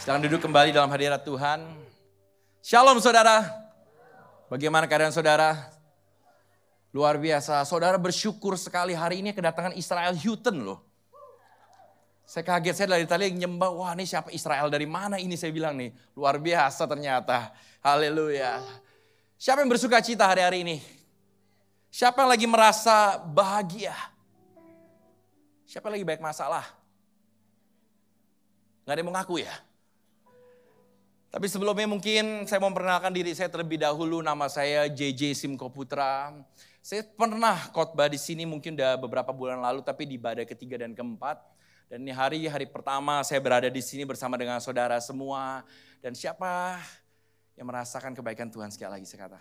Sedang duduk kembali dalam hadirat Tuhan. Shalom saudara. Bagaimana keadaan saudara? Luar biasa. Saudara bersyukur sekali hari ini kedatangan Israel Houghton loh. Saya kaget, saya dari tadi nyembah, wah ini siapa Israel dari mana ini saya bilang nih. Luar biasa ternyata. Haleluya. Siapa yang bersuka cita hari-hari ini? Siapa yang lagi merasa bahagia? Siapa yang lagi banyak masalah? Gak ada yang mau ngaku ya? Tapi sebelumnya mungkin saya mau memperkenalkan diri saya terlebih dahulu. Nama saya JJ Simko Putra. Saya pernah khotbah di sini mungkin udah beberapa bulan lalu, tapi di badai ketiga dan keempat. Dan ini hari pertama saya berada di sini bersama dengan saudara semua. Dan siapa yang merasakan kebaikan Tuhan sekali lagi saya kata.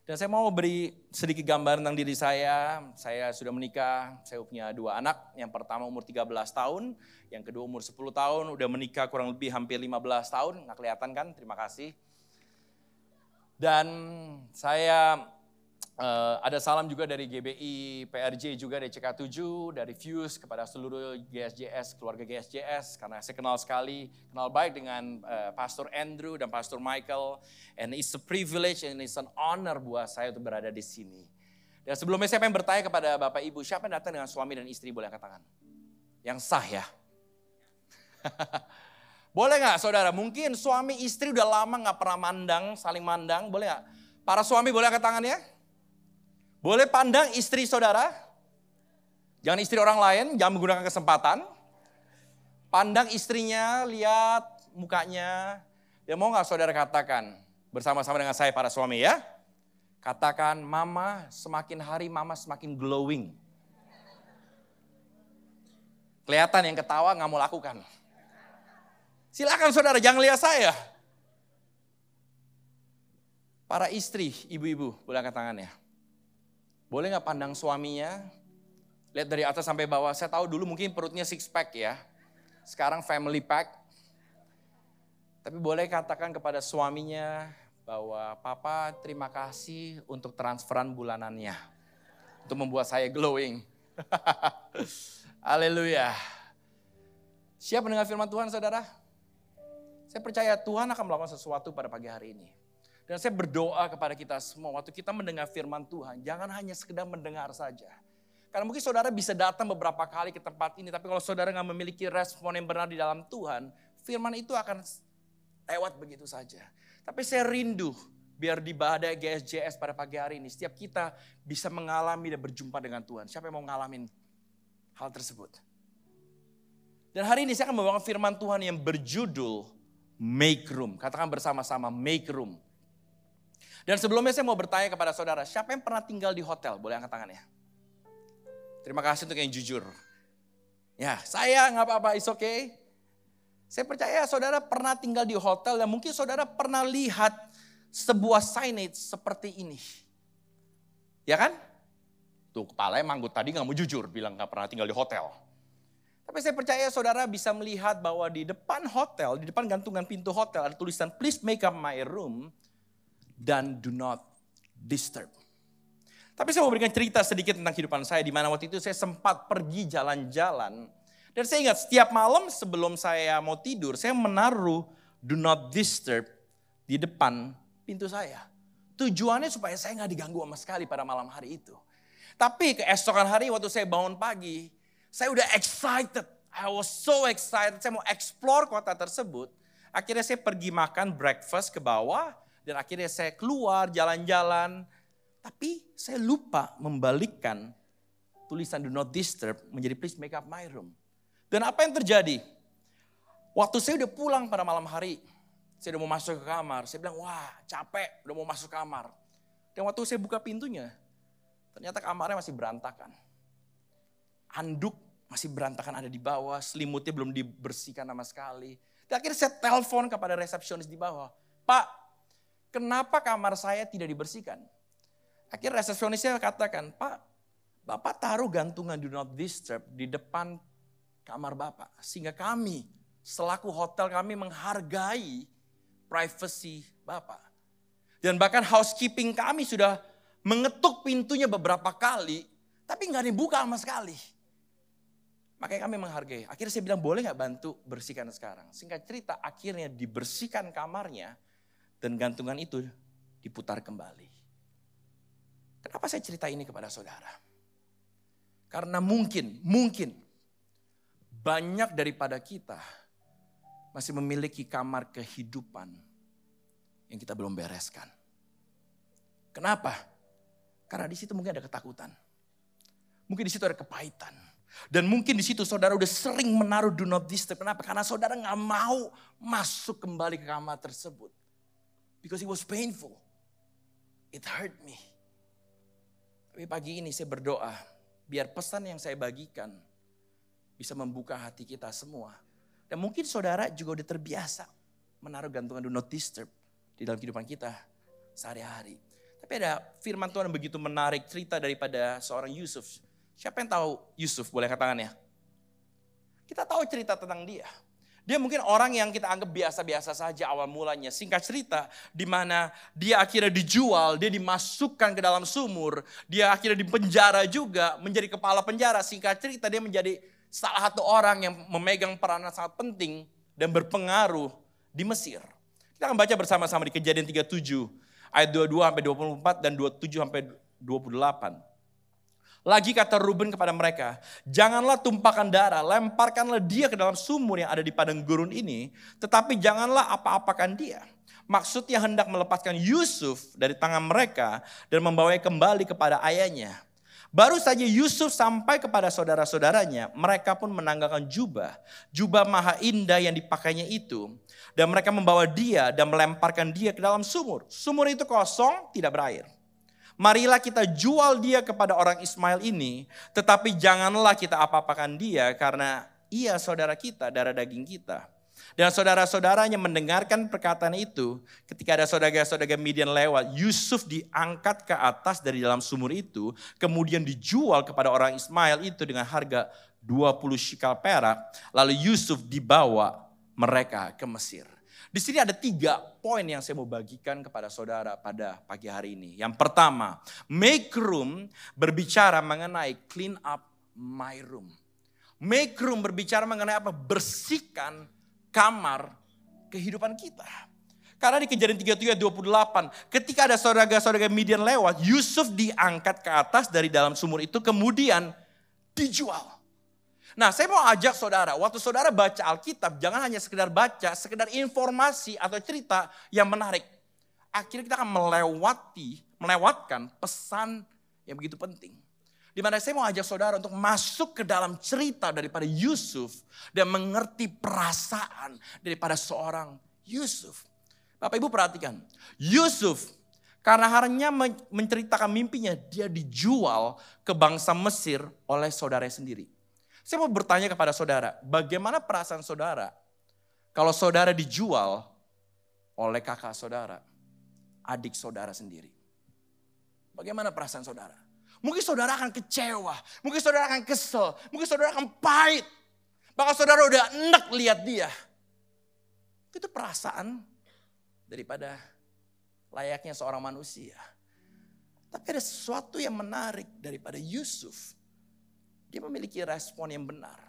Dan saya mau beri sedikit gambaran tentang diri saya. Saya sudah menikah, saya punya 2 anak. Yang pertama umur 13 tahun, yang kedua umur 10 tahun. Udah menikah kurang lebih hampir 15 tahun, nggak kelihatan kan? Terima kasih. Dan saya ada salam juga dari GBI, PRJ juga dari CK7, dari Fuse kepada seluruh GSJS, keluarga GSJS. Karena saya kenal baik dengan Pastor Andrew dan Pastor Michael. And it's a privilege and it's an honor buat saya untuk berada di sini. Dan sebelumnya saya pengen bertanya kepada Bapak Ibu, siapa yang datang dengan suami dan istri, boleh angkat tangan? Yang sah ya. Boleh gak saudara, mungkin suami istri udah lama gak pernah saling mandang, boleh gak? Para suami boleh angkat tangan ya? Boleh pandang istri saudara? Jangan istri orang lain, jangan menggunakan kesempatan. Pandang istrinya, lihat mukanya. Ya mau gak saudara katakan bersama-sama dengan saya para suami ya? Katakan, mama semakin hari mama semakin glowing. Kelihatan yang ketawa gak mau lakukan. Silakan saudara, jangan lihat saya. Para istri, ibu-ibu, boleh angkat tangan ya. Boleh gak pandang suaminya? Lihat dari atas sampai bawah. Saya tahu dulu mungkin perutnya 6 pack ya. Sekarang family pack. Tapi boleh katakan kepada suaminya bahwa papa terima kasih untuk transferan bulanannya. Untuk membuat saya glowing. Haleluya. Siap mendengar firman Tuhan saudara? Saya percaya Tuhan akan melakukan sesuatu pada pagi hari ini. Dan saya berdoa kepada kita semua, waktu kita mendengar firman Tuhan, jangan hanya sekedar mendengar saja. Karena mungkin saudara bisa datang beberapa kali ke tempat ini, tapi kalau saudara gak memiliki respon yang benar di dalam Tuhan, firman itu akan lewat begitu saja. Tapi saya rindu, biar di badai GSJS pada pagi hari ini, setiap kita bisa mengalami dan berjumpa dengan Tuhan. Siapa yang mau ngalamin hal tersebut? Dan hari ini saya akan membawakan firman Tuhan yang berjudul Make Room. Katakan bersama-sama, Make Room. Dan sebelumnya saya mau bertanya kepada saudara, siapa yang pernah tinggal di hotel? Boleh angkat tangan ya. Terima kasih untuk yang jujur. Ya, saya nggak apa-apa, it's okay. Saya percaya saudara pernah tinggal di hotel dan mungkin saudara pernah lihat sebuah signage seperti ini. Ya kan? Tuh kepalanya manggut tadi nggak mau jujur, bilang nggak pernah tinggal di hotel. Tapi saya percaya saudara bisa melihat bahwa di depan hotel, di depan gantungan pintu hotel ada tulisan please make up my room. Dan do not disturb. Tapi saya mau berikan cerita sedikit tentang kehidupan saya. Di mana waktu itu saya sempat pergi jalan-jalan. Dan saya ingat setiap malam sebelum saya mau tidur, saya menaruh do not disturb di depan pintu saya. Tujuannya supaya saya gak diganggu sama sekali pada malam hari itu. Tapi keesokan hari waktu saya bangun pagi, saya udah excited. I was so excited, saya mau explore kota tersebut. Akhirnya saya pergi makan breakfast ke bawah. Dan akhirnya saya keluar jalan-jalan. Tapi saya lupa membalikkan tulisan do not disturb menjadi please make up my room. Dan apa yang terjadi? Waktu saya udah pulang pada malam hari. Saya udah mau masuk ke kamar. Saya bilang wah capek udah mau masuk kamar. Dan waktu saya buka pintunya. Ternyata kamarnya masih berantakan. Anduk masih berantakan ada di bawah. Selimutnya belum dibersihkan sama sekali. Dan akhirnya saya telepon kepada resepsionis di bawah. Pak. Kenapa kamar saya tidak dibersihkan? Akhirnya resepsionisnya katakan, Pak, Bapak taruh gantungan do not disturb di depan kamar Bapak. Sehingga kami, selaku hotel kami menghargai privacy Bapak. Dan bahkan housekeeping kami sudah mengetuk pintunya beberapa kali, tapi nggak dibuka sama sekali. Makanya kami menghargai. Akhirnya saya bilang, boleh gak bantu bersihkan sekarang? Singkat cerita, akhirnya dibersihkan kamarnya dan gantungan itu diputar kembali. Kenapa saya cerita ini kepada saudara? Karena mungkin banyak daripada kita masih memiliki kamar kehidupan yang kita belum bereskan. Kenapa? Karena di situ mungkin ada ketakutan. Mungkin di situ ada kepahitan. Dan mungkin di situ saudara udah sering menaruh do not disturb. Kenapa? Karena saudara gak mau masuk kembali ke kamar tersebut. Because it was painful. It hurt me. Tapi pagi ini saya berdoa, biar pesan yang saya bagikan bisa membuka hati kita semua. Dan mungkin saudara juga udah terbiasa menaruh gantungan do not disturb di dalam kehidupan kita sehari-hari. Tapi ada firman Tuhan yang begitu menarik, cerita daripada seorang Yusuf. Siapa yang tahu Yusuf? Boleh angkat tangannya. Kita tahu cerita tentang dia. Dia mungkin orang yang kita anggap biasa-biasa saja awal mulanya. Singkat cerita, di mana dia akhirnya dijual, dia dimasukkan ke dalam sumur. Dia akhirnya dipenjara juga, menjadi kepala penjara. Singkat cerita, dia menjadi salah satu orang yang memegang peranan sangat penting dan berpengaruh di Mesir. Kita akan baca bersama-sama di Kejadian 37, ayat 22-24 dan 27-28. Lagi kata Ruben kepada mereka, janganlah tumpahkan darah, lemparkanlah dia ke dalam sumur yang ada di padang gurun ini, tetapi janganlah apa-apakan dia. Maksudnya hendak melepaskan Yusuf dari tangan mereka dan membawanya kembali kepada ayahnya. Baru saja Yusuf sampai kepada saudara-saudaranya, mereka pun menanggalkan jubah maha indah yang dipakainya itu. Dan mereka membawa dia dan melemparkan dia ke dalam sumur. Sumur itu kosong, tidak berair. Marilah kita jual dia kepada orang Ismail ini, tetapi janganlah kita apa-apakan dia karena ia saudara kita, darah daging kita. Dan saudara-saudaranya mendengarkan perkataan itu, ketika ada saudara-saudara Midian lewat, Yusuf diangkat ke atas dari dalam sumur itu, kemudian dijual kepada orang Ismail itu dengan harga 20 shikal perak, lalu Yusuf dibawa mereka ke Mesir. Di sini ada 3 poin yang saya mau bagikan kepada saudara pada pagi hari ini. Yang pertama, make room berbicara mengenai clean up my room. Make room berbicara mengenai apa? Bersihkan kamar kehidupan kita. Karena di Kejadian 37 ayat 28, ketika ada saudara-saudara Midian lewat, Yusuf diangkat ke atas dari dalam sumur itu kemudian dijual. Nah, saya mau ajak saudara, waktu saudara baca Alkitab, jangan hanya sekedar baca, sekedar informasi atau cerita yang menarik. Akhirnya kita akan melewatkan pesan yang begitu penting. Di mana saya mau ajak saudara untuk masuk ke dalam cerita daripada Yusuf dan mengerti perasaan daripada seorang Yusuf. Bapak Ibu perhatikan, Yusuf karena hanya menceritakan mimpinya, dia dijual ke bangsa Mesir oleh saudaranya sendiri. Saya mau bertanya kepada saudara, bagaimana perasaan saudara kalau saudara dijual oleh kakak saudara, adik saudara sendiri? Bagaimana perasaan saudara? Mungkin saudara akan kecewa, mungkin saudara akan kesel, mungkin saudara akan pahit. Bahkan saudara udah enek lihat dia. Itu perasaan daripada layaknya seorang manusia. Tapi ada sesuatu yang menarik daripada Yusuf. Dia memiliki respon yang benar.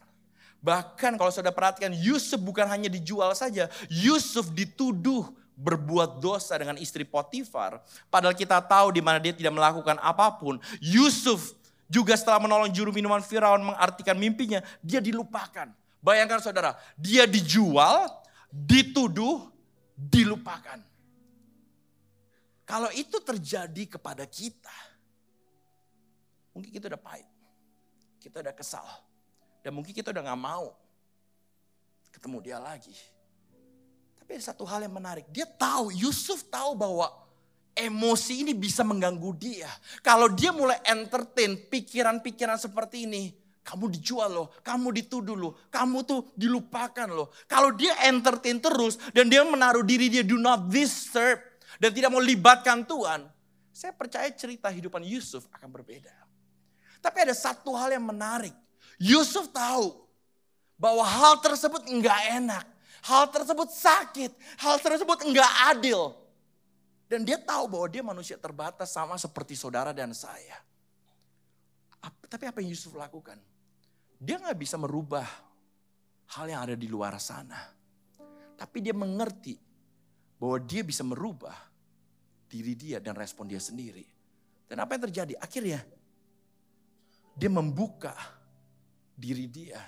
Bahkan kalau saudara perhatikan, Yusuf bukan hanya dijual saja. Yusuf dituduh berbuat dosa dengan istri Potifar. Padahal kita tahu di mana dia tidak melakukan apapun. Yusuf juga setelah menolong juru minuman Firaun mengartikan mimpinya, dia dilupakan. Bayangkan saudara, dia dijual, dituduh, dilupakan. Kalau itu terjadi kepada kita, mungkin kita udah pahit. Kita udah kesal. Dan mungkin kita udah gak mau ketemu dia lagi. Tapi ada satu hal yang menarik. Yusuf tahu bahwa emosi ini bisa mengganggu dia. Kalau dia mulai entertain pikiran-pikiran seperti ini. Kamu dijual loh, kamu dituduh loh, kamu tuh dilupakan loh. Kalau dia entertain terus dan dia menaruh diri dia do not disturb. Dan tidak mau libatkan Tuhan. Saya percaya cerita hidupan Yusuf akan berbeda. Tapi ada satu hal yang menarik. Yusuf tahu bahwa hal tersebut enggak enak. Hal tersebut sakit. Hal tersebut enggak adil. Dan dia tahu bahwa dia manusia terbatas sama seperti saudara dan saya. Tapi apa yang Yusuf lakukan? Dia gak bisa merubah hal yang ada di luar sana. Tapi dia mengerti bahwa dia bisa merubah diri dia dan respon dia sendiri. Dan apa yang terjadi? Akhirnya dia membuka diri dia.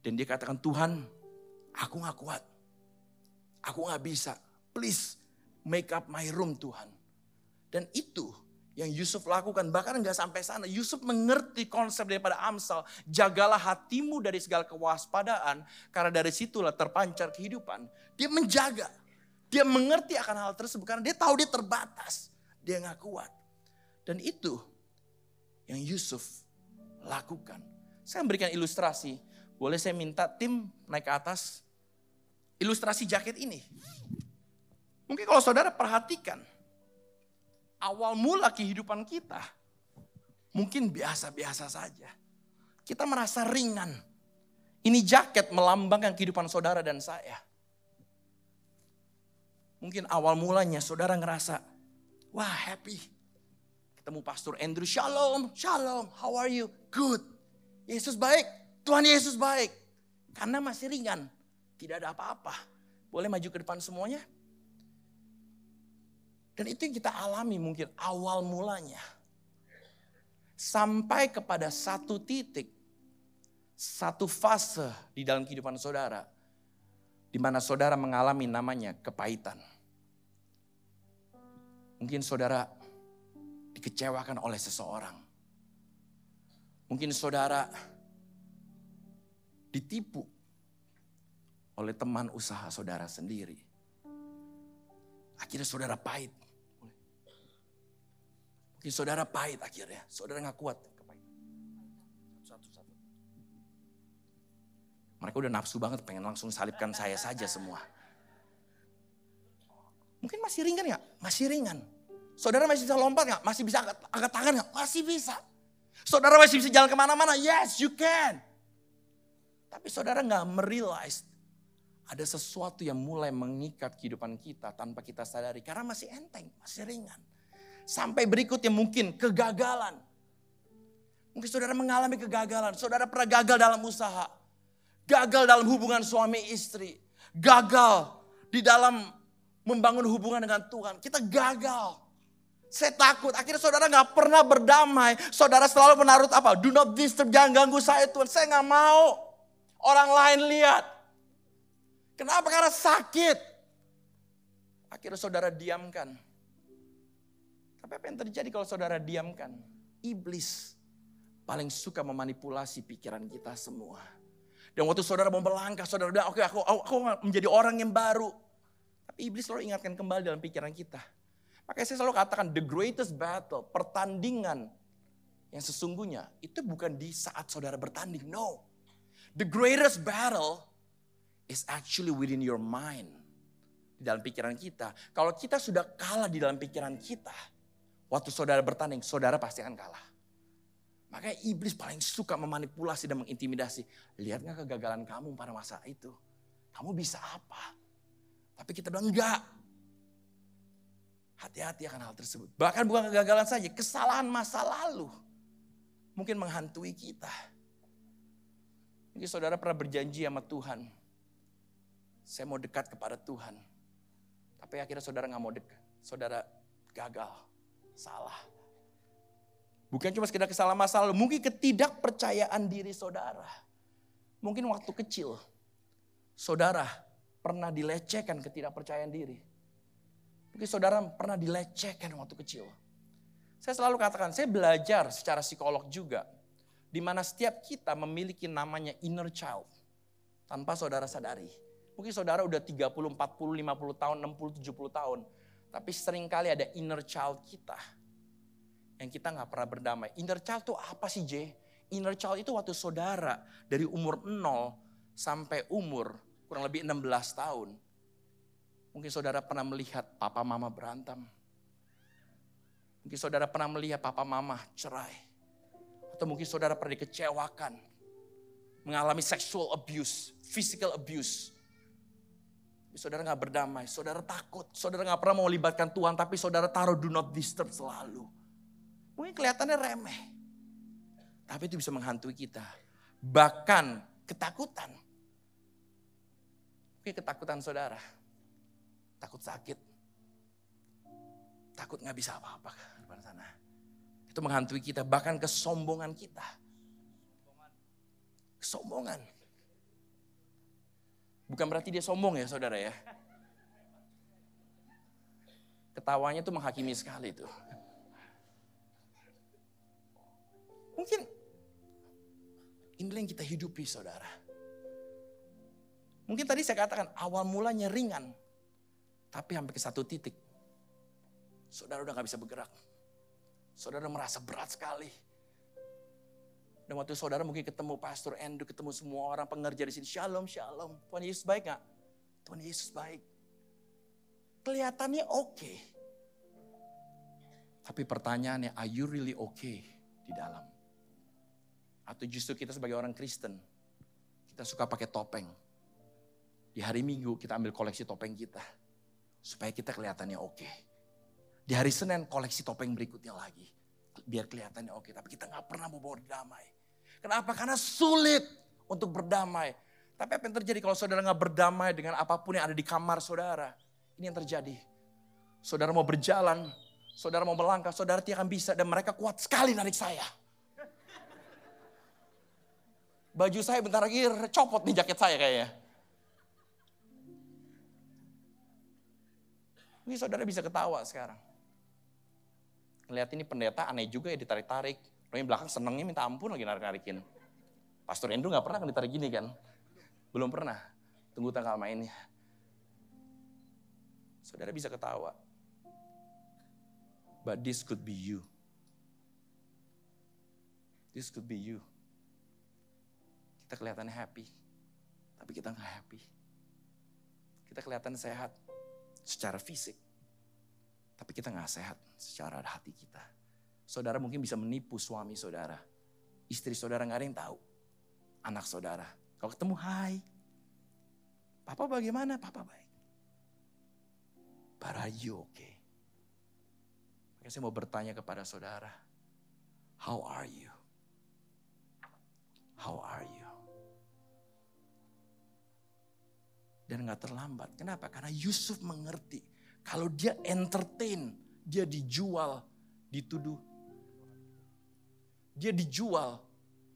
Dan dia katakan, Tuhan, aku gak kuat. Aku gak bisa. Please make up my room, Tuhan. Dan itu yang Yusuf lakukan, bahkan gak sampai sana. Yusuf mengerti konsep daripada Amsal. Jagalah hatimu dari segala kewaspadaan, karena dari situlah terpancar kehidupan. Dia menjaga, dia mengerti akan hal tersebut, karena dia tahu dia terbatas. Dia gak kuat. Dan itu yang Yusuf lakukan. Saya memberikan ilustrasi. Boleh saya minta tim naik ke atas? Ilustrasi jaket ini. Mungkin kalau saudara perhatikan, awal mula kehidupan kita mungkin biasa-biasa saja. Kita merasa ringan. Ini jaket melambangkan kehidupan saudara dan saya. Mungkin awal mulanya saudara ngerasa, wah happy. Ketemu Pastor Andrew, shalom, shalom, how are you? Good. Yesus baik, Tuhan Yesus baik. Karena masih ringan, tidak ada apa-apa. Boleh maju ke depan semuanya? Dan itu yang kita alami mungkin awal mulanya. Sampai kepada satu titik, satu fase di dalam kehidupan saudara. Di mana saudara mengalami namanya kepahitan. Mungkin saudara dikecewakan oleh seseorang. Mungkin saudara ditipu oleh teman usaha saudara sendiri. Akhirnya saudara pahit. Mungkin saudara pahit akhirnya. Saudara gak kuat. Satu-satu. Mereka udah nafsu banget pengen langsung salibkan saya saja semua. Mungkin masih ringan gak? Masih ringan. Saudara masih bisa lompat gak? Masih bisa angkat tangan gak? Masih bisa. Saudara masih bisa jalan kemana-mana? Yes, you can. Tapi saudara gak merealize ada sesuatu yang mulai mengikat kehidupan kita tanpa kita sadari. Karena masih enteng, masih ringan. Sampai berikutnya mungkin kegagalan. Mungkin saudara mengalami kegagalan. Saudara pernah gagal dalam usaha. Gagal dalam hubungan suami istri. Gagal di dalam membangun hubungan dengan Tuhan. Kita gagal. Saya takut. Akhirnya saudara gak pernah berdamai. Saudara selalu menaruh apa? Do not disturb, jangan ganggu saya Tuhan. Saya gak mau orang lain lihat. Kenapa? Karena sakit. Akhirnya saudara diamkan. Tapi apa yang terjadi kalau saudara diamkan? Iblis paling suka memanipulasi pikiran kita semua. Dan waktu saudara mau melangkah, saudara bilang, oke, aku menjadi orang yang baru. Tapi iblis selalu ingatkan kembali dalam pikiran kita. Makanya saya selalu katakan, the greatest battle, pertandingan yang sesungguhnya, itu bukan di saat saudara bertanding, no. The greatest battle is actually within your mind. Di dalam pikiran kita. Kalau kita sudah kalah di dalam pikiran kita, waktu saudara bertanding, saudara pasti akan kalah. Makanya iblis paling suka memanipulasi dan mengintimidasi. Lihat gak kegagalan kamu pada masa itu? Kamu bisa apa? Tapi kita bilang enggak. Hati-hati akan hal tersebut. Bahkan bukan kegagalan saja, kesalahan masa lalu. Mungkin menghantui kita. Mungkin saudara pernah berjanji sama Tuhan. Saya mau dekat kepada Tuhan. Tapi akhirnya saudara gak mau dekat. Saudara gagal. Salah. Bukan cuma sekedar kesalahan masa lalu. Mungkin ketidakpercayaan diri saudara. Mungkin waktu kecil. Saudara pernah dilecehkan ketidakpercayaan diri. Mungkin saudara pernah dilecehkan waktu kecil. Saya selalu katakan, saya belajar secara psikolog juga. Di mana setiap kita memiliki namanya inner child. Tanpa saudara sadari. Mungkin saudara udah 30, 40, 50 tahun, 60, 70 tahun. Tapi seringkali ada inner child kita. Yang kita gak pernah berdamai. Inner child itu apa sih J? Inner child itu waktu saudara dari umur 0 sampai umur kurang lebih 16 tahun. Mungkin saudara pernah melihat papa mama berantem. Mungkin saudara pernah melihat papa mama cerai. Atau mungkin saudara pernah dikecewakan. Mengalami sexual abuse, physical abuse. Saudara gak berdamai, saudara takut. Saudara gak pernah mau libatkan Tuhan, tapi saudara taruh do not disturb selalu. Mungkin kelihatannya remeh. Tapi itu bisa menghantui kita. bahkan ketakutan. Mungkin ketakutan saudara, takut sakit, takut gak bisa apa-apa di depan sana. Itu menghantui kita, bahkan kesombongan kita. Kesombongan. Bukan berarti dia sombong ya saudara ya. Ketawanya tuh menghakimi sekali tuh. Mungkin inilah yang kita hidupi saudara. Mungkin tadi saya katakan awal mulanya ringan. Tapi sampai ke satu titik. Saudara udah gak bisa bergerak. Saudara merasa berat sekali. Dan waktu saudara mungkin ketemu Pastor Andrew, ketemu semua orang pengerja di sini. Shalom, shalom. Tuhan Yesus baik gak? Tuhan Yesus baik. Kelihatannya oke. Tapi pertanyaannya, are you really okay di dalam? Atau justru kita sebagai orang Kristen, kita suka pakai topeng. Di hari Minggu kita ambil koleksi topeng kita. Supaya kita kelihatannya oke. Di hari Senin koleksi topeng berikutnya lagi. Biar kelihatannya oke. Tapi kita gak pernah mau bawa damai. Kenapa? Karena sulit untuk berdamai. Tapi apa yang terjadi kalau saudara gak berdamai dengan apapun yang ada di kamar saudara? Ini yang terjadi. Saudara mau berjalan, saudara mau melangkah, saudara tidak akan bisa. Dan mereka kuat sekali narik saya. Baju saya bentar lagi copot nih jaket saya kayaknya. Ini saudara bisa ketawa sekarang. Lihat ini pendeta aneh juga ya ditarik-tarik. Yang belakang senengnya minta ampun lagi narik-narikin. Pastor Andrew gak pernah kan ditarik gini kan? Belum pernah. Tunggu tanggal mainnya. Saudara bisa ketawa. But this could be you. This could be you. Kita kelihatannya happy. Tapi kita gak happy. Kita kelihatan sehat secara fisik. Tapi kita gak sehat secara hati kita. Saudara mungkin bisa menipu suami saudara. Istri saudara gak ada yang tahu. Anak saudara. Kalau ketemu, hai. Papa bagaimana? Papa baik. But are you okay? Makanya saya mau bertanya kepada saudara. How are you? How are you? Dan gak terlambat. Kenapa? Karena Yusuf mengerti. Kalau dia entertain, dia dijual, dituduh. Dia dijual,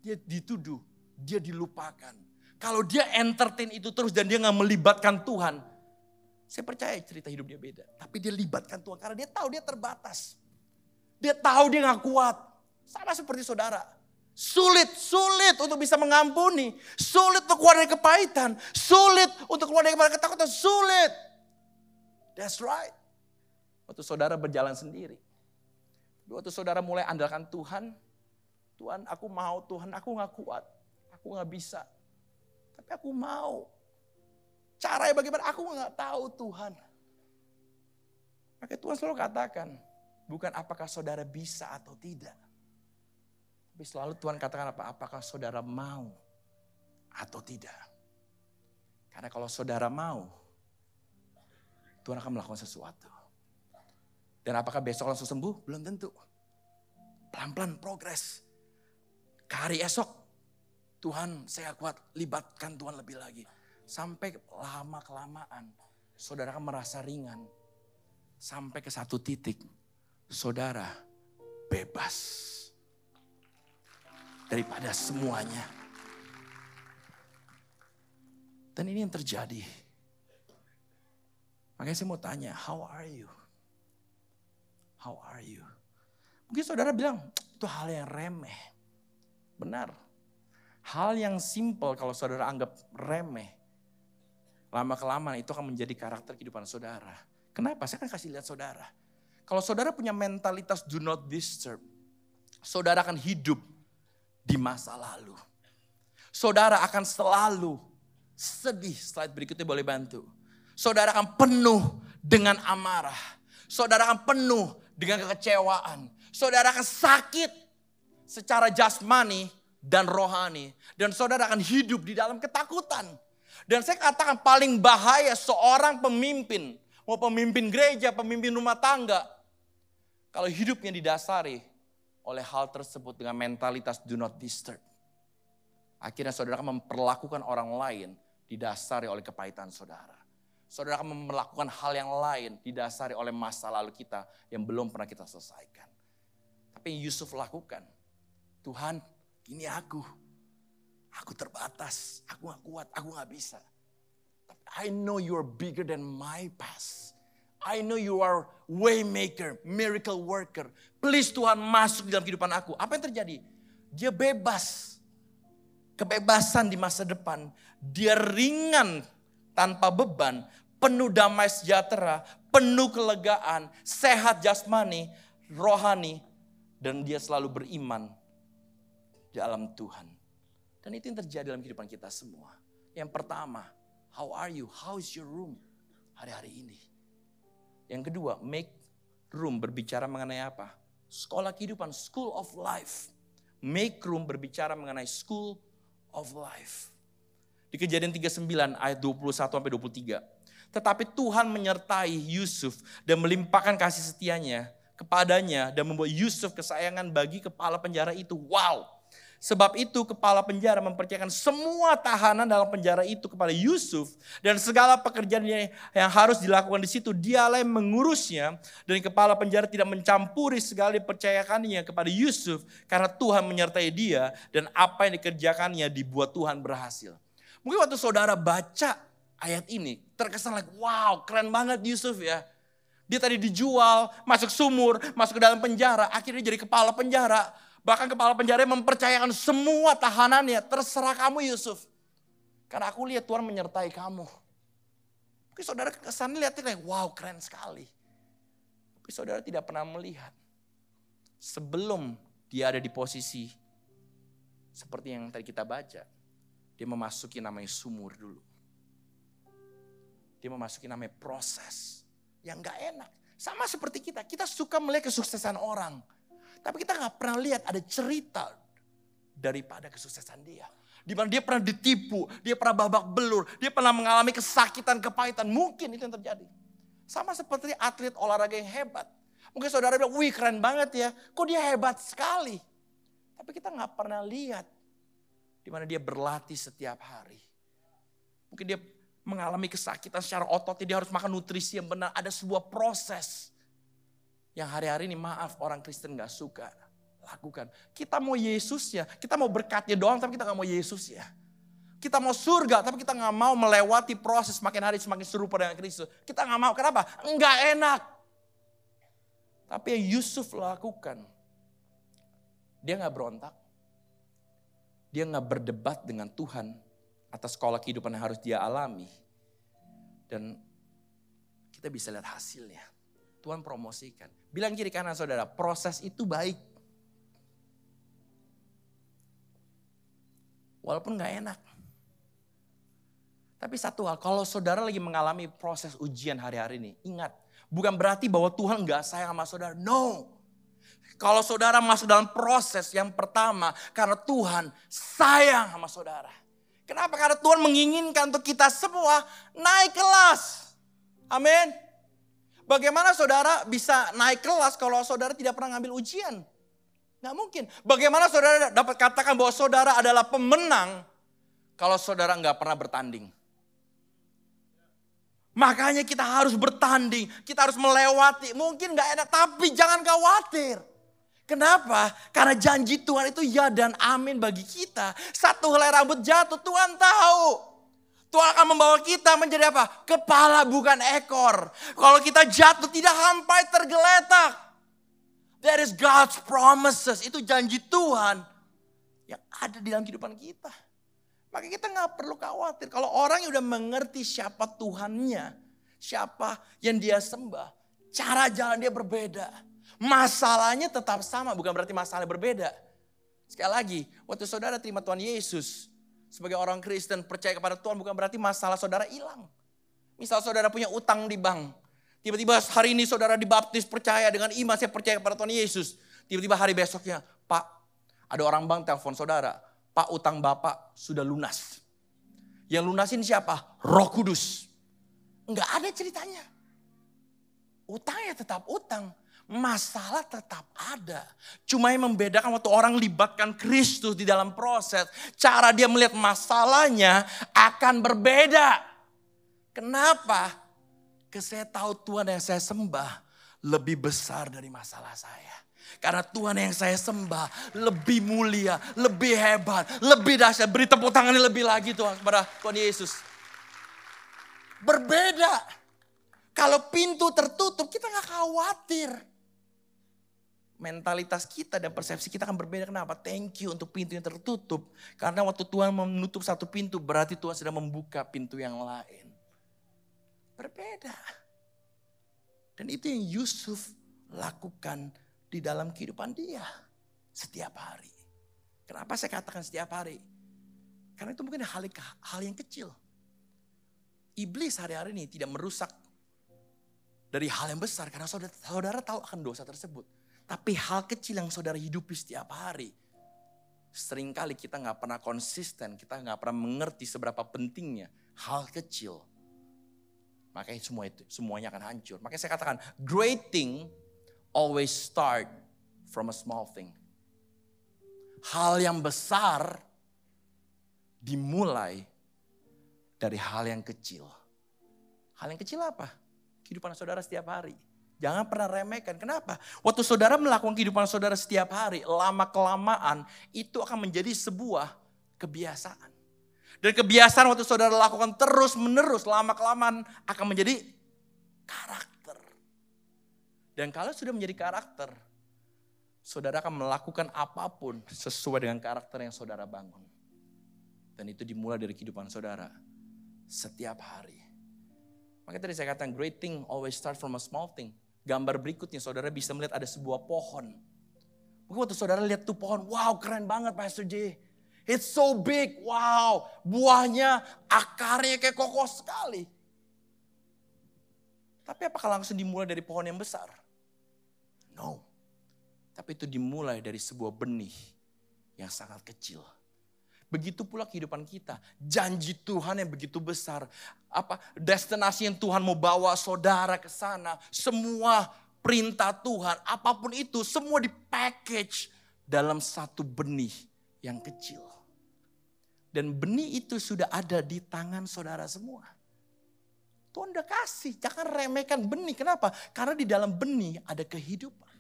dia dituduh, dia dilupakan. Kalau dia entertain itu terus dan dia gak melibatkan Tuhan. Saya percaya cerita hidup dia beda. Tapi dia libatkan Tuhan karena dia tahu dia terbatas. Dia tahu dia gak kuat. Sama seperti saudara. Sulit untuk bisa mengampuni. Sulit untuk keluar dari kepahitan. Sulit untuk keluar dari ketakutan. Sulit. That's right. Waktu saudara berjalan sendiri. Waktu saudara mulai andalkan Tuhan. Tuhan aku mau, Tuhan aku gak kuat. Aku gak bisa. Tapi aku mau. Caranya bagaimana? Aku gak tahu Tuhan. Maka Tuhan selalu katakan. Bukan apakah saudara bisa atau tidak. Tapi selalu Tuhan katakan apa? Apakah saudara mau atau tidak. Karena kalau saudara mau. Tuhan akan melakukan sesuatu. Dan apakah besok langsung sembuh? Belum tentu. Pelan-pelan progres. Ke hari esok, Tuhan saya kuat, libatkan Tuhan lebih lagi. Sampai lama-kelamaan, saudara akan merasa ringan. Sampai ke satu titik, saudara bebas. Daripada semuanya. Dan ini yang terjadi. Makanya saya mau tanya, how are you? How are you? Mungkin saudara bilang, itu hal yang remeh. Benar. Hal yang simple kalau saudara anggap remeh. Lama-kelamaan itu akan menjadi karakter kehidupan saudara. Kenapa? Saya akan kasih lihat saudara. Kalau saudara punya mentalitas do not disturb. Saudara akan hidup di masa lalu. Saudara akan selalu sedih. Slide berikutnya boleh bantu. Saudara akan penuh dengan amarah. Saudara akan penuh dengan kekecewaan. Saudara akan sakit secara jasmani dan rohani. Dan saudara akan hidup di dalam ketakutan. Dan saya katakan paling bahaya seorang pemimpin. Mau pemimpin gereja, pemimpin rumah tangga. Kalau hidupnya didasari oleh hal tersebut dengan mentalitas do not disturb. Akhirnya saudara akan memperlakukan orang lain didasari oleh kepahitan saudara. Saudara akan melakukan hal yang lain didasari oleh masa lalu kita yang belum pernah kita selesaikan. Tapi yang Yusuf lakukan, Tuhan ini aku terbatas, aku gak kuat, aku gak bisa. Tapi I know you are bigger than my past. I know you are way maker, miracle worker. Please Tuhan masuk dalam kehidupan aku. Apa yang terjadi? Dia bebas. Kebebasan di masa depan. Dia ringan tanpa beban. Penuh damai sejahtera. Penuh kelegaan. Sehat jasmani, rohani. Dan dia selalu beriman dalam Tuhan. Dan itu yang terjadi dalam kehidupan kita semua. Yang pertama, how are you? How is your room hari-hari ini? Yang kedua, make room berbicara mengenai apa? Sekolah kehidupan, school of life. Make room berbicara mengenai school of life. Di Kejadian 39 ayat 21-23. Tetapi Tuhan menyertai Yusuf dan melimpahkan kasih setianya kepadanya dan membuat Yusuf kesayangan bagi kepala penjara itu. Wow. Sebab itu kepala penjara mempercayakan semua tahanan dalam penjara itu kepada Yusuf. Dan segala pekerjaan yang harus dilakukan di situ dialah yang mengurusnya. Dan kepala penjara tidak mencampuri segala dipercayakannya kepada Yusuf. Karena Tuhan menyertai dia dan apa yang dikerjakannya dibuat Tuhan berhasil. Mungkin waktu saudara baca ayat ini terkesan like wow keren banget Yusuf ya. Dia tadi dijual, masuk sumur, masuk ke dalam penjara, akhirnya jadi kepala penjara. Bahkan kepala penjara mempercayakan semua tahanannya. Terserah kamu Yusuf. Karena aku lihat Tuhan menyertai kamu. Mungkin saudara kesannya lihatnya kayak wow keren sekali. Tapi saudara tidak pernah melihat. Sebelum dia ada di posisi seperti yang tadi kita baca. Dia memasuki namanya sumur dulu. Dia memasuki namanya proses. Yang gak enak. Sama seperti kita. Kita suka melihat kesuksesan orang. Tapi kita gak pernah lihat ada cerita daripada kesuksesan dia. Di mana dia pernah ditipu, dia pernah babak belur, dia pernah mengalami kesakitan, kepahitan. Mungkin itu yang terjadi. Sama seperti atlet olahraga yang hebat. Mungkin saudara bilang, wih keren banget ya, kok dia hebat sekali. Tapi kita gak pernah lihat di mana dia berlatih setiap hari. Mungkin dia mengalami kesakitan secara ototnya, dia harus makan nutrisi yang benar. Ada sebuah proses. Yang hari-hari ini maaf orang Kristen gak suka lakukan. Kita mau Yesusnya, kita mau berkatnya doang tapi kita gak mau Yesusnya. Kita mau surga tapi kita gak mau melewati proses semakin hari semakin serupa dengan Kristus. Kita gak mau, kenapa? Enggak enak. Tapi yang Yusuf lakukan, dia gak berontak. Dia gak berdebat dengan Tuhan atas sekolah kehidupan yang harus dia alami. Dan kita bisa lihat hasilnya. Tuhan promosikan. Bilang kiri kanan saudara, proses itu baik. Walaupun gak enak. Tapi satu hal, kalau saudara lagi mengalami proses ujian hari-hari ini, ingat. Bukan berarti bahwa Tuhan gak sayang sama saudara. No. Kalau saudara masuk dalam proses yang pertama, karena Tuhan sayang sama saudara. Kenapa? Karena Tuhan menginginkan untuk kita semua naik kelas. Amin. Bagaimana saudara bisa naik kelas kalau saudara tidak pernah ngambil ujian? Nggak mungkin. Bagaimana saudara dapat katakan bahwa saudara adalah pemenang kalau saudara nggak pernah bertanding? Makanya kita harus bertanding, kita harus melewati. Mungkin nggak enak, tapi jangan khawatir. Kenapa? Karena janji Tuhan itu ya dan amin bagi kita. Satu helai rambut jatuh, Tuhan tahu. Tuhan akan membawa kita menjadi apa? Kepala bukan ekor. Kalau kita jatuh tidak sampai tergeletak. That is God's promises. Itu janji Tuhan yang ada di dalam kehidupan kita. Maka kita gak perlu khawatir. Kalau orang yang udah mengerti siapa Tuhannya, siapa yang dia sembah, cara jalan dia berbeda. Masalahnya tetap sama, bukan berarti masalahnya berbeda. Sekali lagi, waktu saudara terima Tuhan Yesus, sebagai orang Kristen percaya kepada Tuhan bukan berarti masalah saudara hilang. Misal saudara punya utang di bank. Tiba-tiba hari ini saudara dibaptis percaya dengan iman saya percaya kepada Tuhan Yesus. Tiba-tiba hari besoknya, Pak ada orang bank telepon saudara. Pak utang Bapak sudah lunas. Yang lunasin siapa? Roh Kudus. Enggak ada ceritanya. Utangnya tetap utang. Masalah tetap ada. Cuma yang membedakan waktu orang libatkan Kristus di dalam proses, cara dia melihat masalahnya akan berbeda. Kenapa? Karena saya tahu Tuhan yang saya sembah lebih besar dari masalah saya. Karena Tuhan yang saya sembah lebih mulia, lebih hebat, lebih dahsyat. Beri tepuk tangannya lebih lagi Tuhan kepada Tuhan Yesus. Berbeda. Kalau pintu tertutup kita gak khawatir. Mentalitas kita dan persepsi kita akan berbeda. Kenapa? Thank you untuk pintu yang tertutup. Karena waktu Tuhan menutup satu pintu berarti Tuhan sedang membuka pintu yang lain. Berbeda. Dan itu yang Yusuf lakukan di dalam kehidupan dia setiap hari. Kenapa saya katakan setiap hari? Karena itu mungkin hal yang kecil. Iblis hari-hari ini tidak merusak dari hal yang besar karena saudara tahu akan dosa tersebut. Tapi hal kecil yang saudara hidupi setiap hari, seringkali kita gak pernah konsisten, kita gak pernah mengerti seberapa pentingnya hal kecil. Makanya semuanya akan hancur. Makanya saya katakan, great thing always start from a small thing. Hal yang besar dimulai dari hal yang kecil. Hal yang kecil apa? Kehidupan saudara setiap hari. Jangan pernah remehkan. Kenapa? Waktu saudara melakukan kehidupan saudara setiap hari, lama-kelamaan itu akan menjadi sebuah kebiasaan. Dan kebiasaan waktu saudara lakukan terus-menerus, lama-kelamaan akan menjadi karakter. Dan kalau sudah menjadi karakter, saudara akan melakukan apapun sesuai dengan karakter yang saudara bangun. Dan itu dimulai dari kehidupan saudara setiap hari. Makanya tadi saya katakan great thing always start from a small thing. Gambar berikutnya saudara bisa melihat ada sebuah pohon. Mungkin waktu saudara lihat tuh pohon, wow keren banget Pastor J. It's so big, wow. Buahnya, akarnya kayak kokoh sekali. Tapi apakah langsung dimulai dari pohon yang besar? No. Tapi itu dimulai dari sebuah benih yang sangat kecil. Begitu pula kehidupan kita. Janji Tuhan yang begitu besar. Destinasi yang Tuhan mau bawa saudara ke sana. Semua perintah Tuhan, apapun itu, semua dipackage dalam satu benih yang kecil. Dan benih itu sudah ada di tangan saudara semua. Tuhan udah kasih, jangan remehkan benih. Kenapa? Karena di dalam benih ada kehidupan.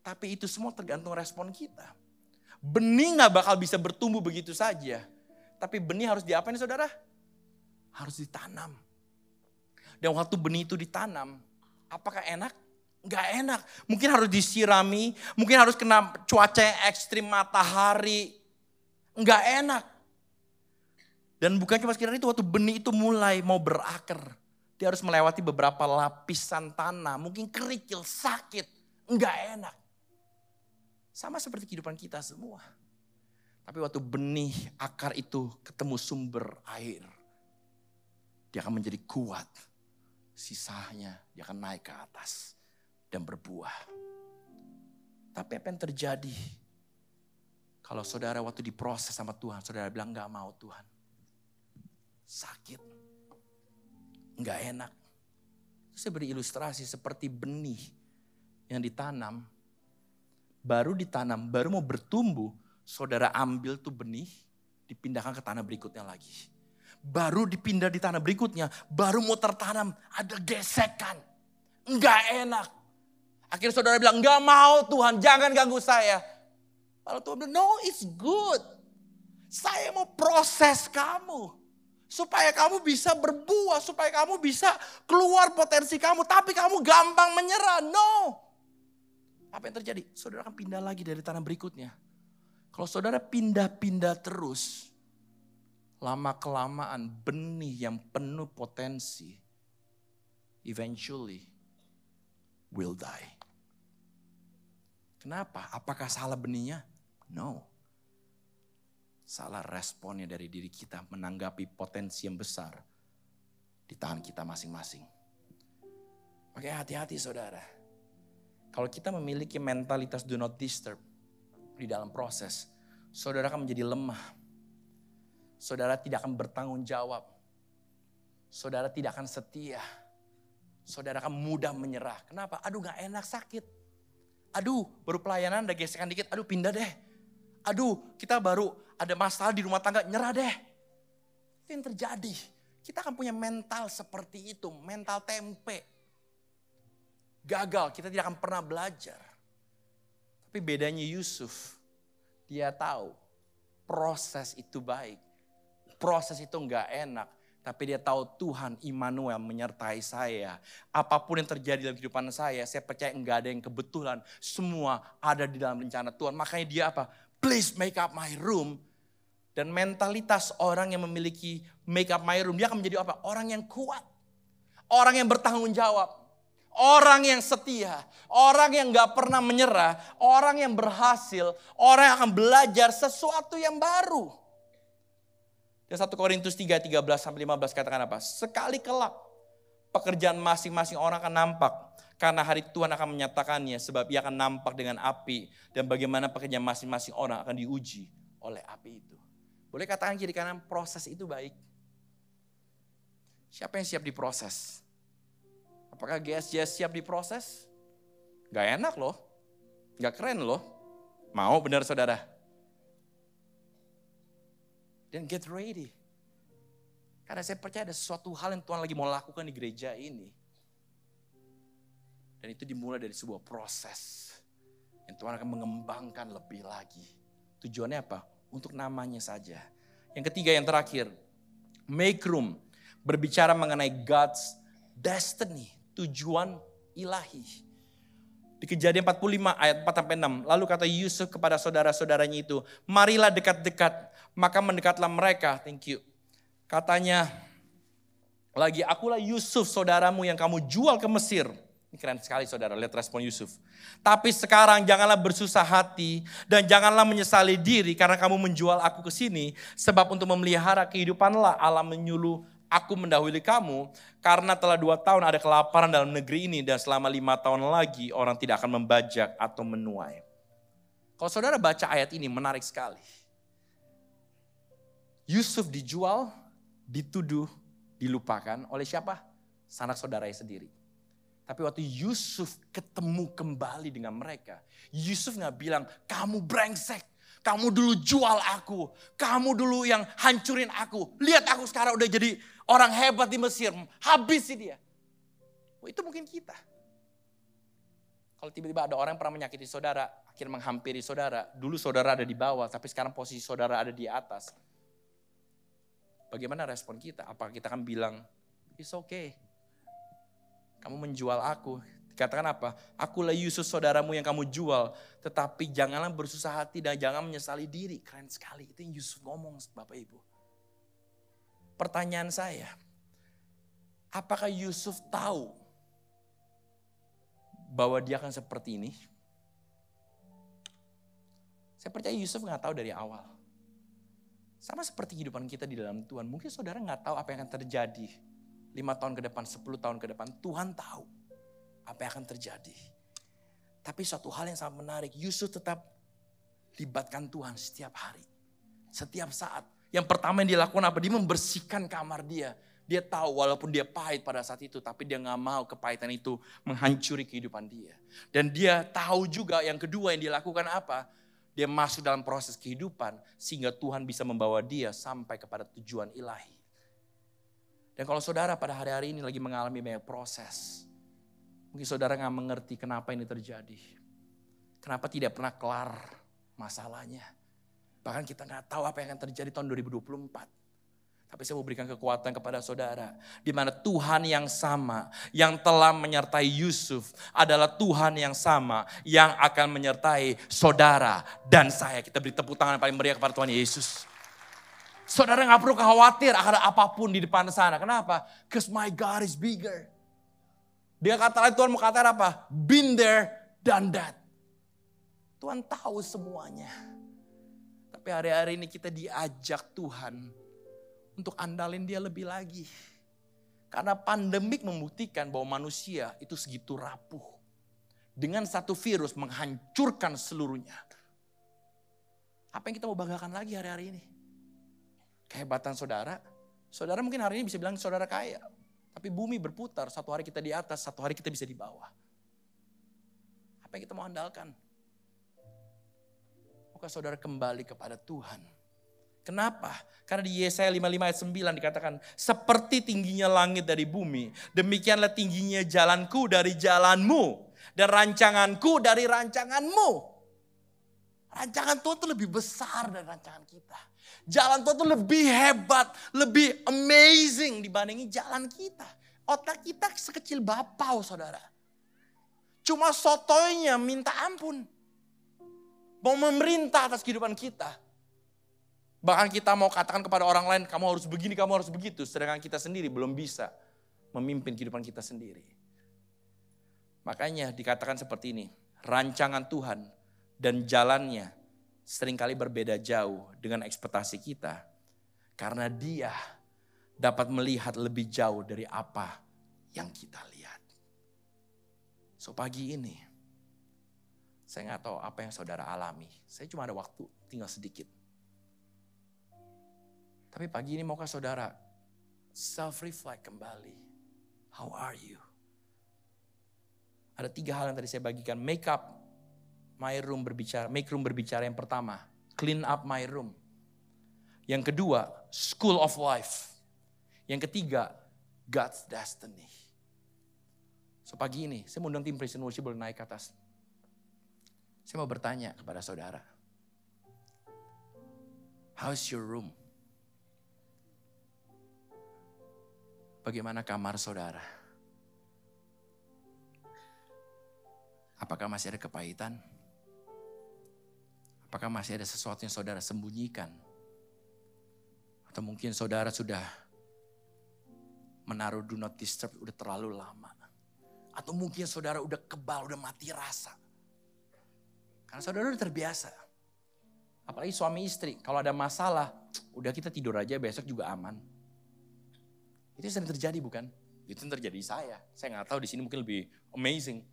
Tapi itu semua tergantung respon kita. Benih gak bakal bisa bertumbuh begitu saja. Tapi benih harus diapain saudara? Harus ditanam. Dan waktu benih itu ditanam, apakah enak? Gak enak. Mungkin harus disirami, mungkin harus kena cuaca yang ekstrim, matahari. Gak enak. Dan bukan cuma sekedar itu, waktu benih itu mulai mau berakar. Dia harus melewati beberapa lapisan tanah, mungkin kerikil, sakit. Gak enak. Sama seperti kehidupan kita semua. Tapi waktu benih akar itu ketemu sumber air, dia akan menjadi kuat. Sisanya dia akan naik ke atas dan berbuah. Tapi apa yang terjadi kalau saudara waktu diproses sama Tuhan, saudara bilang gak mau Tuhan. Sakit, gak enak. Saya beri ilustrasi seperti benih yang ditanam. Baru ditanam, baru mau bertumbuh, saudara ambil tuh benih, dipindahkan ke tanah berikutnya lagi. Baru dipindah di tanah berikutnya, baru mau tertanam, ada gesekan. Enggak enak. Akhirnya saudara bilang, enggak mau Tuhan, jangan ganggu saya. Lalu Tuhan bilang, no it's good. Saya mau proses kamu. Supaya kamu bisa berbuah, supaya kamu bisa keluar potensi kamu. Tapi kamu gampang menyerah, no. Apa yang terjadi? Saudara akan pindah lagi dari tanah berikutnya. Kalau saudara pindah-pindah terus, lama-kelamaan benih yang penuh potensi, eventually will die. Kenapa? Apakah salah benihnya? No. Salah responnya dari diri kita menanggapi potensi yang besar di tangan kita masing-masing. Makanya hati-hati saudara. Kalau kita memiliki mentalitas do not disturb di dalam proses, saudara akan menjadi lemah. Saudara tidak akan bertanggung jawab. Saudara tidak akan setia. saudara akan mudah menyerah. Kenapa? Aduh gak enak, sakit. Aduh baru pelayanan ada gesekan dikit, aduh pindah deh. Aduh kita baru ada masalah di rumah tangga, nyerah deh. Itu yang terjadi. Kita akan punya mental seperti itu, mental tempe. Gagal, kita tidak akan pernah belajar. Tapi bedanya Yusuf, dia tahu proses itu baik. Proses itu enggak enak. Tapi dia tahu Tuhan Immanuel menyertai saya. Apapun yang terjadi dalam kehidupan saya percaya enggak ada yang kebetulan. Semua ada di dalam rencana Tuhan. Makanya dia apa? Please make up my room. Dan mentalitas orang yang memiliki make up my room, dia akan menjadi apa? Orang yang kuat. Orang yang bertanggung jawab. Orang yang setia, orang yang gak pernah menyerah, orang yang berhasil, orang yang akan belajar sesuatu yang baru. Dan 1 Korintus 3:13-15 katakan apa? Sekali kelak pekerjaan masing-masing orang akan nampak. Karena hari Tuhan akan menyatakannya sebab ia akan nampak dengan api. Dan bagaimana pekerjaan masing-masing orang akan diuji oleh api itu. Boleh katakan kiri kanan proses itu baik. Siapa yang siap diproses? Apakah GSJS siap diproses? Gak enak loh. Gak keren loh. Mau benar saudara? Dan get ready. Karena saya percaya ada sesuatu hal yang Tuhan lagi mau lakukan di gereja ini. Dan itu dimulai dari sebuah proses. Yang Tuhan akan mengembangkan lebih lagi. Tujuannya apa? Untuk namanya saja. Yang ketiga yang terakhir. Make room. Berbicara mengenai God's destiny. Tujuan ilahi. Di Kejadian 45 ayat 4-6. Lalu kata Yusuf kepada saudara-saudaranya itu. Marilah dekat-dekat. Maka mendekatlah mereka. Thank you. Katanya lagi, akulah Yusuf saudaramu yang kamu jual ke Mesir. Ini keren sekali saudara, lihat respon Yusuf. Tapi sekarang janganlah bersusah hati dan janganlah menyesali diri karena kamu menjual aku ke sini. Sebab untuk memelihara kehidupanlah Allah menyuruh aku mendahului kamu. Karena telah 2 tahun ada kelaparan dalam negeri ini dan selama 5 tahun lagi orang tidak akan membajak atau menuai. Kalau saudara baca ayat ini menarik sekali. Yusuf dijual, dituduh, dilupakan oleh siapa? Sanak saudaranya sendiri. Tapi waktu Yusuf ketemu kembali dengan mereka, Yusuf gak bilang, kamu brengsek, kamu dulu jual aku, kamu dulu yang hancurin aku. Lihat aku sekarang udah jadi orang hebat di Mesir, habisi dia. Oh, itu mungkin kita. Kalau tiba-tiba ada orang yang pernah menyakiti saudara, akhirnya menghampiri saudara. Dulu saudara ada di bawah, tapi sekarang posisi saudara ada di atas. Bagaimana respon kita? Apakah kita akan bilang, it's okay. Kamu menjual aku. Dikatakan apa? Akulah Yusuf saudaramu yang kamu jual. Tetapi janganlah bersusah hati dan jangan menyesali diri. Keren sekali. Itu yang Yusuf ngomong Bapak Ibu. Pertanyaan saya. Apakah Yusuf tahu bahwa dia akan seperti ini? Saya percaya Yusuf gak tahu dari awal. Sama seperti kehidupan kita di dalam Tuhan. Mungkin saudara gak tahu apa yang akan terjadi. 5 tahun ke depan, 10 tahun ke depan. Tuhan tahu apa yang akan terjadi. Tapi suatu hal yang sangat menarik. Yusuf tetap libatkan Tuhan setiap hari. Setiap saat. Yang pertama yang dia lakukan apa? Dia membersihkan kamar dia. Dia tahu walaupun dia pahit pada saat itu. Tapi dia gak mau kepahitan itu menghancuri kehidupan dia. Dan dia tahu juga yang kedua yang dia lakukan apa? Dia masuk dalam proses kehidupan. Sehingga Tuhan bisa membawa dia sampai kepada tujuan ilahi. Dan kalau saudara pada hari-hari ini lagi mengalami banyak proses. Mungkin saudara gak mengerti kenapa ini terjadi. Kenapa tidak pernah kelar masalahnya. Bahkan kita gak tahu apa yang akan terjadi tahun 2024. Tapi saya mau berikan kekuatan kepada saudara. Di mana Tuhan yang sama yang telah menyertai Yusuf adalah Tuhan yang sama yang akan menyertai saudara dan saya. Kita beri tepuk tangan yang paling meriah kepada Tuhan Yesus. Saudara gak perlu khawatir akan apapun di depan sana. Kenapa? Because my God is bigger. Dia kata Tuhan mau kata apa? Been there, done that. Tuhan tahu semuanya. Tapi hari-hari ini kita diajak Tuhan untuk andalin dia lebih lagi. Karena pandemik membuktikan bahwa manusia itu segitu rapuh. Dengan satu virus menghancurkan seluruhnya. Apa yang kita mau banggakan lagi hari-hari ini? Kehebatan saudara. Saudara mungkin hari ini bisa bilang saudara kaya. Tapi bumi berputar, satu hari kita di atas, satu hari kita bisa di bawah. Apa yang kita mau andalkan? Maka saudara kembali kepada Tuhan. Kenapa? Karena di Yesaya 55 ayat 9 dikatakan, seperti tingginya langit dari bumi, demikianlah tingginya jalanku dari jalanmu, dan rancanganku dari rancanganmu. Rancangan Tuhan itu lebih besar dari rancangan kita. Jalan Tuhan itu lebih hebat, lebih amazing dibandingin jalan kita. Otak kita sekecil bapau, saudara. Cuma sotoynya minta ampun. Mau memerintah atas kehidupan kita. Bahkan kita mau katakan kepada orang lain, kamu harus begini, kamu harus begitu. Sedangkan kita sendiri belum bisa memimpin kehidupan kita sendiri. Makanya dikatakan seperti ini, rancangan Tuhan dan jalannya seringkali berbeda jauh dengan ekspektasi kita. Karena dia dapat melihat lebih jauh dari apa yang kita lihat. So pagi ini, saya gak tahu apa yang saudara alami. Saya cuma ada waktu tinggal sedikit. Tapi pagi ini maukah saudara self-reflect kembali. How are you? Ada 3 hal yang tadi saya bagikan. Make room berbicara yang pertama. Clean up my room. Yang kedua, school of life. Yang ketiga, God's destiny. So pagi ini, saya mau undang tim Praise and Worship boleh naik ke atas. Saya mau bertanya kepada saudara. How's your room? Bagaimana kamar saudara? Apakah masih ada kepahitan? Apakah masih ada sesuatu yang saudara sembunyikan? Atau mungkin saudara sudah menaruh do not disturb udah terlalu lama. Atau mungkin saudara udah kebal, udah mati rasa. Karena saudara udah terbiasa. Apalagi suami istri, kalau ada masalah, udah kita tidur aja besok juga aman. Itu sering terjadi bukan? Itu yang terjadi di saya. Saya gak tahu di sini mungkin lebih amazing.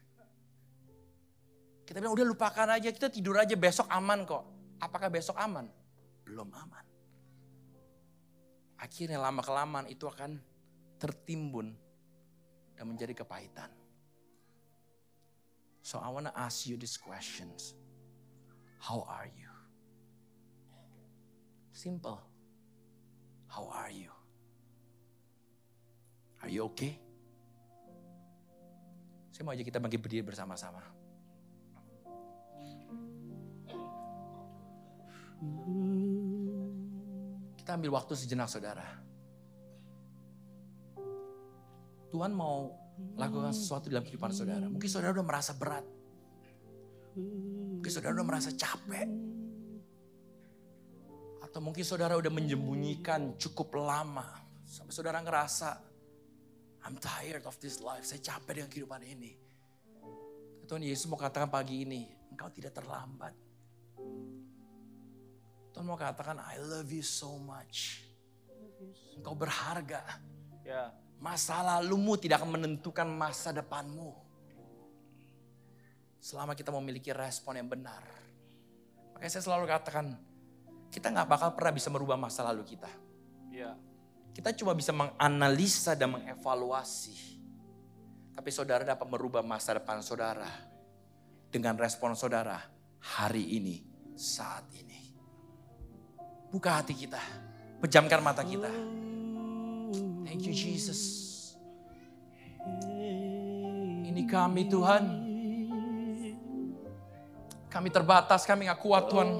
Kita bilang udah lupakan aja, kita tidur aja besok aman kok. Apakah besok aman? Belum aman. Akhirnya lama-kelamaan itu akan tertimbun dan menjadi kepahitan. So I want to ask you these questions. How are you? Simple. How are you? Are you okay? Saya mau ajak kita bangkit berdiri bersama-sama. Kita ambil waktu sejenak saudara. Tuhan mau lakukan sesuatu dalam kehidupan saudara. Mungkin saudara udah merasa berat. Mungkin saudara udah merasa capek. Atau mungkin saudara udah menyembunyikan cukup lama. Sampai saudara ngerasa, I'm tired of this life. Saya capek dengan kehidupan ini. Tuhan Yesus mau katakan pagi ini, engkau tidak terlambat. Tuhan mau katakan, I love you so much. Engkau berharga. Masa lalumu tidak akan menentukan masa depanmu. Selama kita memiliki respon yang benar. Makanya saya selalu katakan, kita gak bakal pernah bisa merubah masa lalu kita. Kita cuma bisa menganalisa dan mengevaluasi. Tapi saudara dapat merubah masa depan saudara. Dengan respon saudara hari ini, saat ini. Buka hati kita. Pejamkan mata kita. Thank you Jesus. Ini kami Tuhan. Kami terbatas, kami gak kuat Tuhan.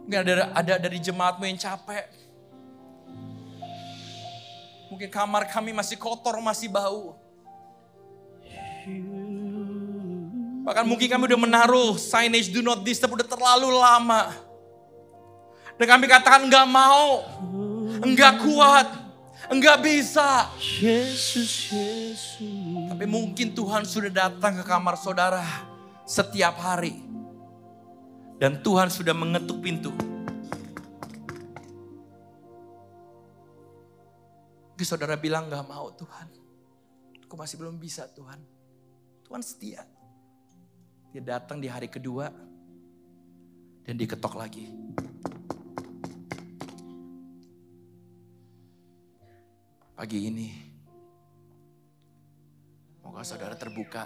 Mungkin ada dari jemaatmu yang capek. Mungkin kamar kami masih kotor, masih bau. Bahkan mungkin kami udah menaruh signage do not disturb udah terlalu lama. Dan kami katakan enggak mau, enggak kuat, enggak bisa. Tapi mungkin Tuhan sudah datang ke kamar saudara setiap hari. Dan Tuhan sudah mengetuk pintu. Mungkin saudara bilang gak mau Tuhan. Aku masih belum bisa Tuhan. Tuhan setia. Dia datang di hari kedua. Dan diketok lagi. Pagi ini, moga saudara terbuka.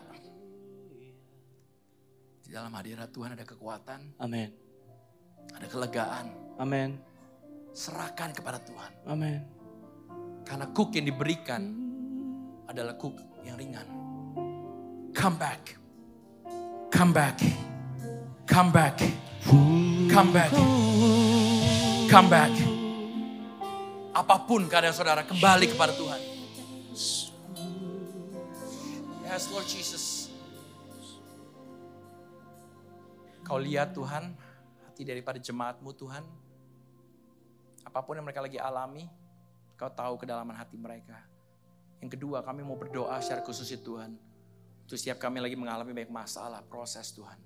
Di dalam hadirat Tuhan ada kekuatan. Amin. Ada kelegaan. Amin. Serahkan kepada Tuhan. Amin. Karena cook yang diberikan adalah cook yang ringan. Come back. Come back. Come back. Come back. Come back. Apapun keadaan saudara, kembali kepada Tuhan. Yes, Lord Jesus. Kau lihat Tuhan, hati daripada jemaat-Mu Tuhan. Apapun yang mereka lagi alami, Kau tahu kedalaman hati mereka. Yang kedua, kami mau berdoa secara khusus ya Tuhan. Untuk setiap kami lagi mengalami banyak masalah, proses Tuhan.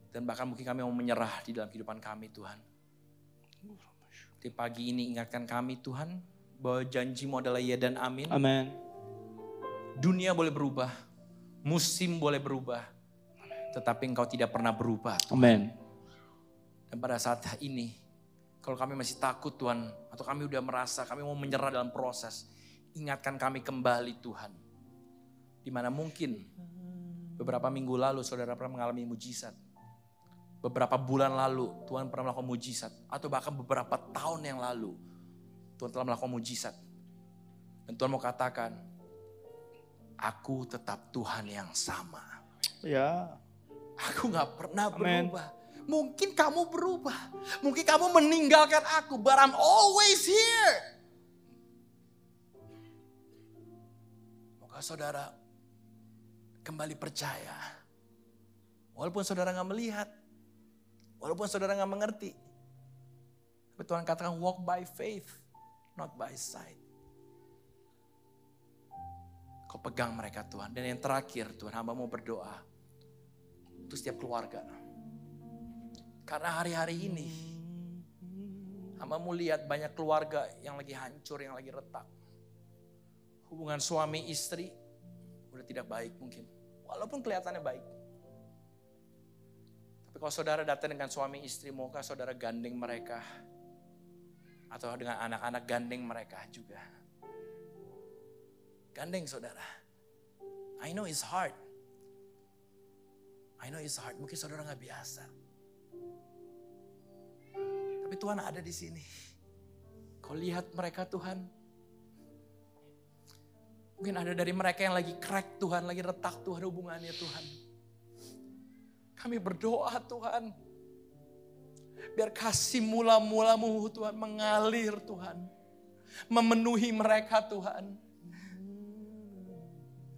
Dan bahkan mungkin kami mau menyerah di dalam kehidupan kami Tuhan. Di pagi ini ingatkan kami Tuhan, bahwa janji-Mu adalah ya dan amin. Amin. Dunia boleh berubah, musim boleh berubah, tetapi Engkau tidak pernah berubah. Amin. Dan pada saat ini, kalau kami masih takut Tuhan, atau kami udah merasa kami mau menyerah dalam proses, ingatkan kami kembali Tuhan. Dimana mungkin beberapa minggu lalu saudara pernah mengalami mujizat. Beberapa bulan lalu Tuhan pernah melakukan mujizat. Atau bahkan beberapa tahun yang lalu Tuhan telah melakukan mujizat. Dan Tuhan mau katakan, aku tetap Tuhan yang sama. Ya. Aku gak pernah Amen. berubah. Mungkin kamu berubah. Mungkin kamu meninggalkan aku. But I'm always here. Moga saudara kembali percaya. Walaupun saudara gak melihat. Walaupun saudara gak mengerti. Tapi Tuhan katakan walk by faith. Not by sight. Kau pegang mereka Tuhan. Dan yang terakhir Tuhan, hamba mau berdoa. Untuk setiap keluarga. Karena hari-hari ini, hamba mau lihat banyak keluarga yang lagi hancur, yang lagi retak. Hubungan suami istri udah tidak baik mungkin. Walaupun kelihatannya baik. Tapi kalau saudara datang dengan suami istri, maukah saudara gandeng mereka? Atau dengan anak-anak gandeng mereka juga. Gandeng saudara. I know it's hard. I know it's hard. Mungkin saudara gak biasa. Tapi Tuhan ada di sini. Kau lihat mereka Tuhan. Mungkin ada dari mereka yang lagi crack Tuhan, lagi retak Tuhan hubungannya Tuhan. Kami berdoa Tuhan. Biar kasih mula-mulamu Tuhan mengalir Tuhan. Memenuhi mereka Tuhan.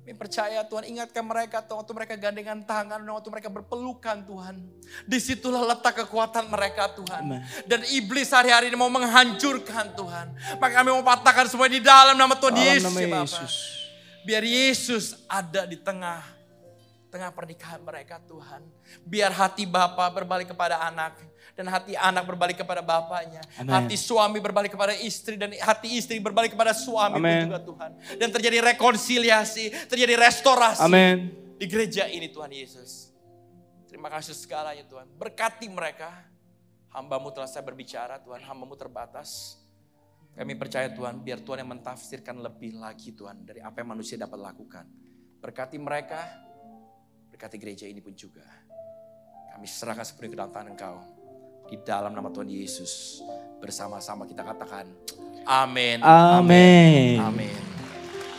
Kami percaya Tuhan, ingatkan mereka Tuhan, waktu mereka gandengan tangan, waktu mereka berpelukan Tuhan. Disitulah letak kekuatan mereka Tuhan. Amen. Dan iblis hari-hari ini mau menghancurkan Tuhan. Maka kami mau patahkan semua di dalam nama Tuhan Yesus. Nama Ya Bapa. Yesus. Biar Yesus ada di tengah pernikahan mereka Tuhan. Biar hati Bapa berbalik kepada anak. Dan hati anak berbalik kepada bapaknya. Amen. Hati suami berbalik kepada istri. Dan hati istri berbalik kepada suami pun Amen. juga Tuhan. Dan terjadi rekonsiliasi, terjadi restorasi. Amin. Di gereja ini Tuhan Yesus. Terima kasih segalanya Tuhan. Berkati mereka. Hamba-Mu telah saya berbicara Tuhan. Hamba-Mu terbatas. Kami percaya Tuhan, biar Tuhan yang mentafsirkan lebih lagi Tuhan. Dari apa yang manusia dapat lakukan. Berkati mereka. Berkati gereja ini pun juga. Kami serahkan sepenuhnya ke dalam tangan Engkau. Di dalam nama Tuhan Yesus. Bersama-sama kita katakan. Amin. Amin. Amin.